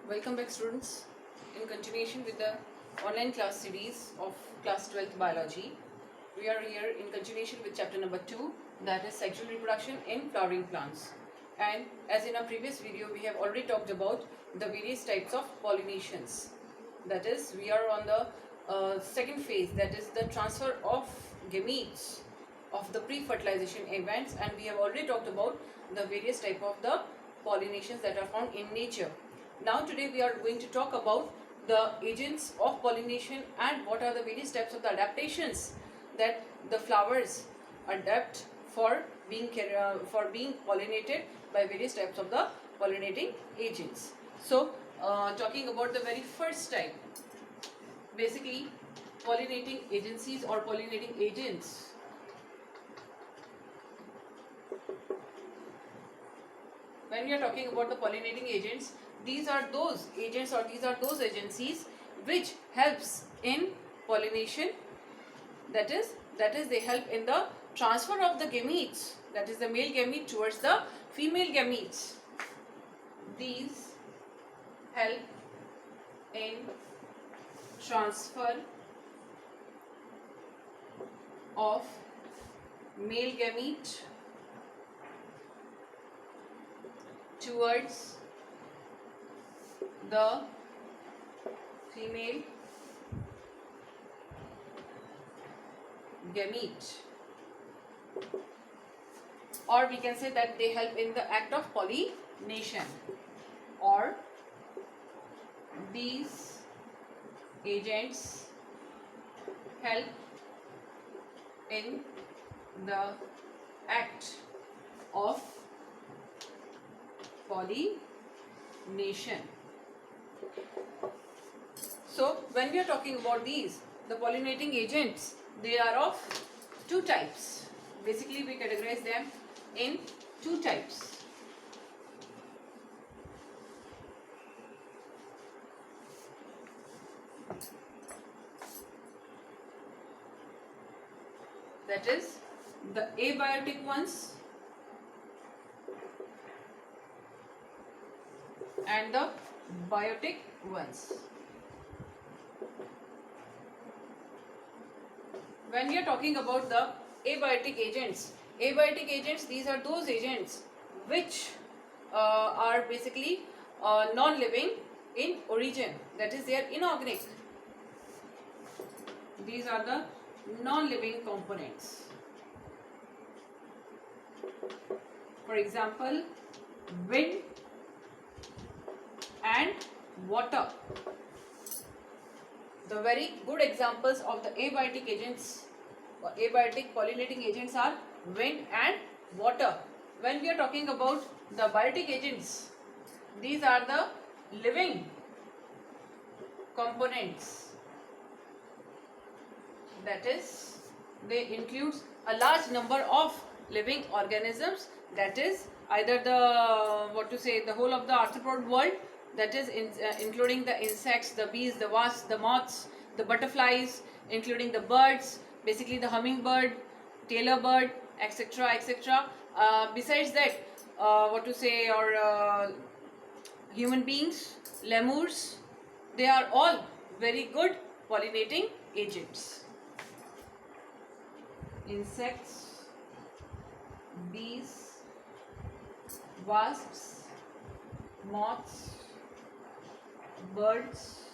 Welcome back, students. In continuation with the online class series of class 12th biology, we are here in continuation with chapter number 2, that is sexual reproduction in flowering plants. And as in our previous video, we have already talked about the various types of pollinations. That is, we are on the second phase, that is the transfer of gametes of the pre-fertilization events, and we have already talked about the various type of the pollinations that are found in nature. Now today we are going to talk about the agents of pollination and what are the various types of the adaptations that the flowers adapt for being pollinated by various types of the pollinating agents. So talking about the very first type, basically pollinating agencies or pollinating agents. When we are talking about the pollinating agents, these are those agents or these are those agencies which helps in pollination. That is they help in the transfer of the gametes, that is the male gamete towards the female gametes. These help in transfer of male gamete towards the female gamete, or we can say that they help in the act of pollination, or these agents help in the act of pollination. So when we are talking about these, the pollinating agents, they are of two types. Basically we categorize them in two types. That is the abiotic ones and the biotic ones. When we are talking about the abiotic agents, these are those agents which are basically non-living in origin, that is they are inorganic. These are the non-living components. For example, wind and water. The very good examples of the abiotic agents or abiotic pollinating agents are wind and water. When we are talking about the biotic agents, these are the living components. That is, they include a large number of living organisms, that is either the whole of the arthropod world, that is including the insects, the bees, the wasps, the moths, the butterflies, including the birds, basically the hummingbird, tailor bird, etc., etc. Besides that, human beings, lemurs, they are all very good pollinating agents. Insects, bees, wasps, moths, birds,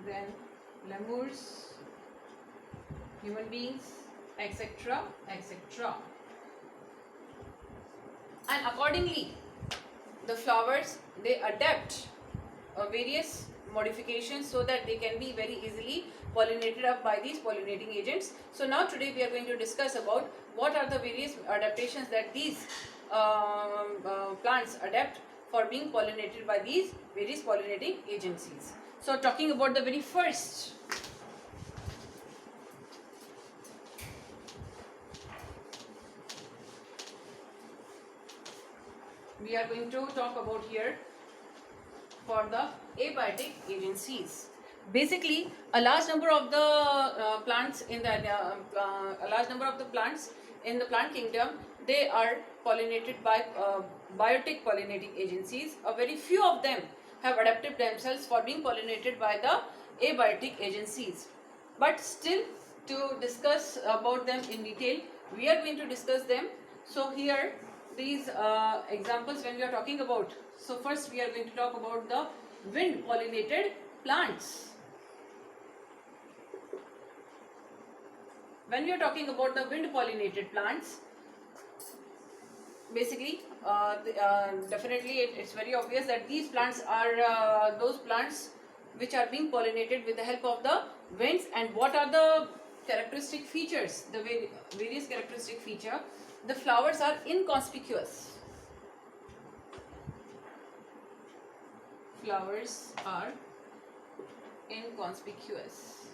then lemurs, human beings, etc., etc. And accordingly, the flowers, they adapt various modifications so that they can be very easily pollinated up by these pollinating agents. So now today we are going to discuss about what are the various adaptations that these plants adapt for being pollinated by these various pollinating agencies. So talking about the very first, we are going to talk about here for the abiotic agencies. Basically, a large number of the plants in the plant kingdom, they are pollinated by biotic pollinating agencies. A very few of them have adapted themselves for being pollinated by the abiotic agencies. But still, to discuss about them in detail, we are going to discuss them. So here, these examples when we are talking about. So first we are going to talk about the wind pollinated plants. When we are talking about the wind pollinated plants, basically definitely it's very obvious that these plants are those plants which are being pollinated with the help of the winds. And what are the characteristic features, the various characteristic feature? The flowers are inconspicuous. Flowers are inconspicuous.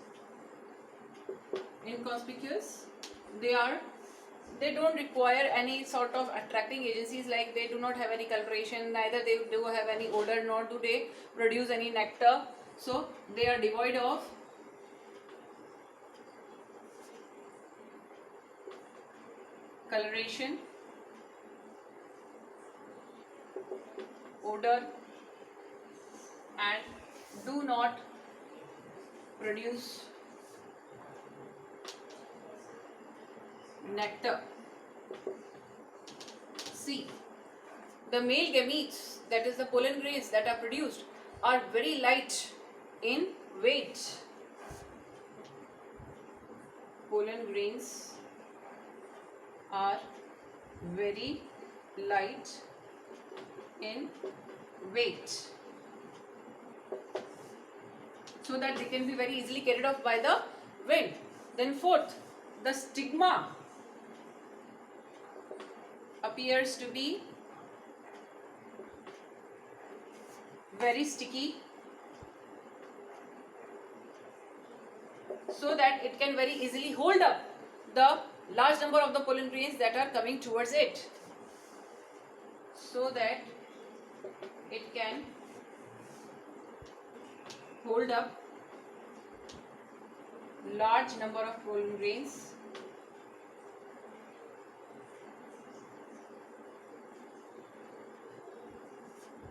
They don't require any sort of attracting agencies, like they do not have any coloration, neither they do have any odor, nor do they produce any nectar. So they are devoid of coloration, odor, and do not produce nectar. See, the male gametes, that is the pollen grains that are produced, are very light in weight. Pollen grains are very light in weight, so that they can be very easily carried off by the wind. Then fourth, the stigma appears to be very sticky, so that it can very easily hold up the large number of the pollen grains that are coming towards it, so that it can hold up large number of pollen grains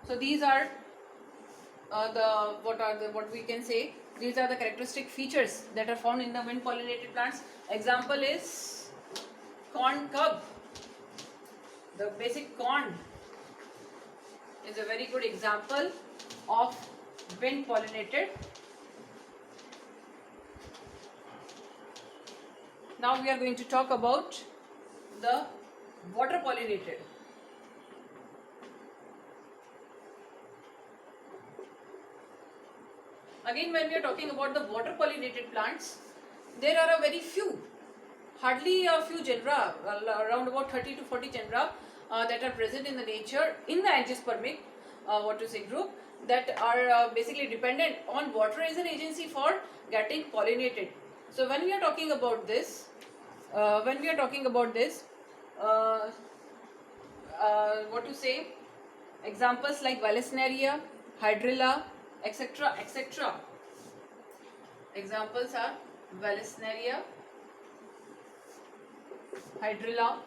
So these are what we can say, these are the characteristic features that are found in the wind pollinated plants. Example is corn cob. The basic corn is a very good example of wind pollinated. Now we are going to talk about the water pollinated. Again, when we are talking about the water pollinated plants, there are a very few, hardly a few genera, around about 30 to 40 genera that are present in the nature, in the angiospermic group, that are basically dependent on water as an agency for getting pollinated. So when we are talking about this, examples like Vallisneria, Hydrilla, etc., etc. Examples are Vallisneria, Hydrilla,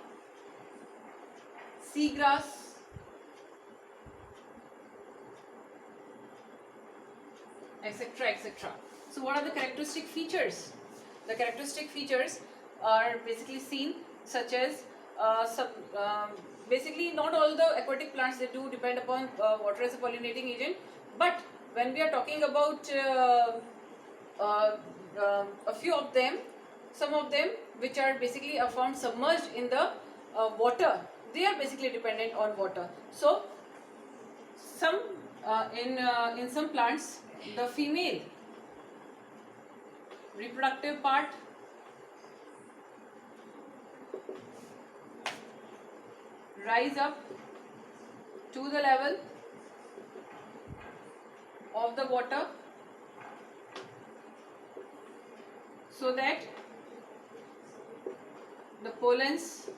seagrass, etc., etc. So what are the characteristic features? The characteristic features are basically seen, such as basically not all the aquatic plants, they do depend upon water as a pollinating agent, but when we are talking about a few of them, some of them which are basically are found submerged in the water, they are basically dependent on water. So some in some plants, the female reproductive part rise up to the level of the water, so that the pollens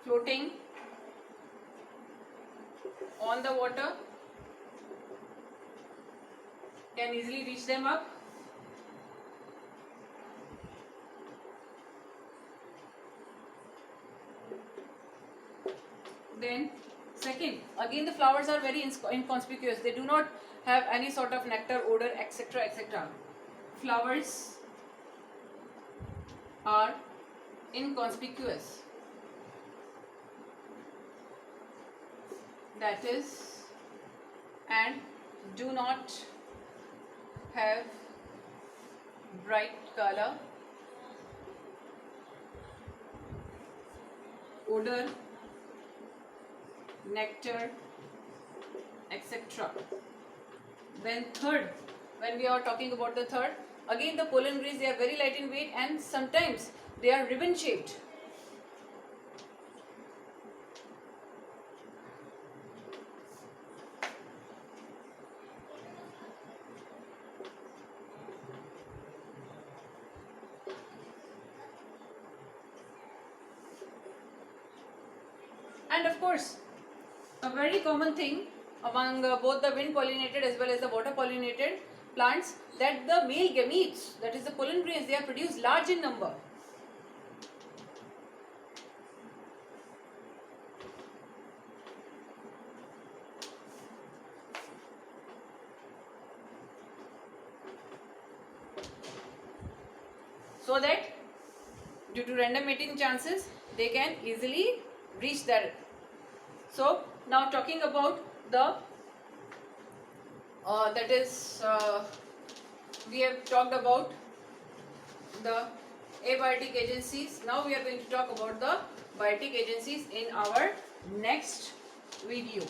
floating on the water can easily reach them up. Then second, again the flowers are very inconspicuous. They do not have any sort of nectar, odor, etc. etc. Flowers are inconspicuous. That is, and do not have bright color, odor, nectar, etc. Then third, when we are talking about the third, again the pollen grains, they are very light in weight and sometimes they are ribbon shaped. And of course, a very common thing among both the wind pollinated as well as the water pollinated plants, that the male gametes, that is the pollen grains, they are produced large in number. So that due to random mating chances, they can easily reach that. So now talking about the we have talked about the abiotic agencies. Now we are going to talk about the biotic agencies in our next video.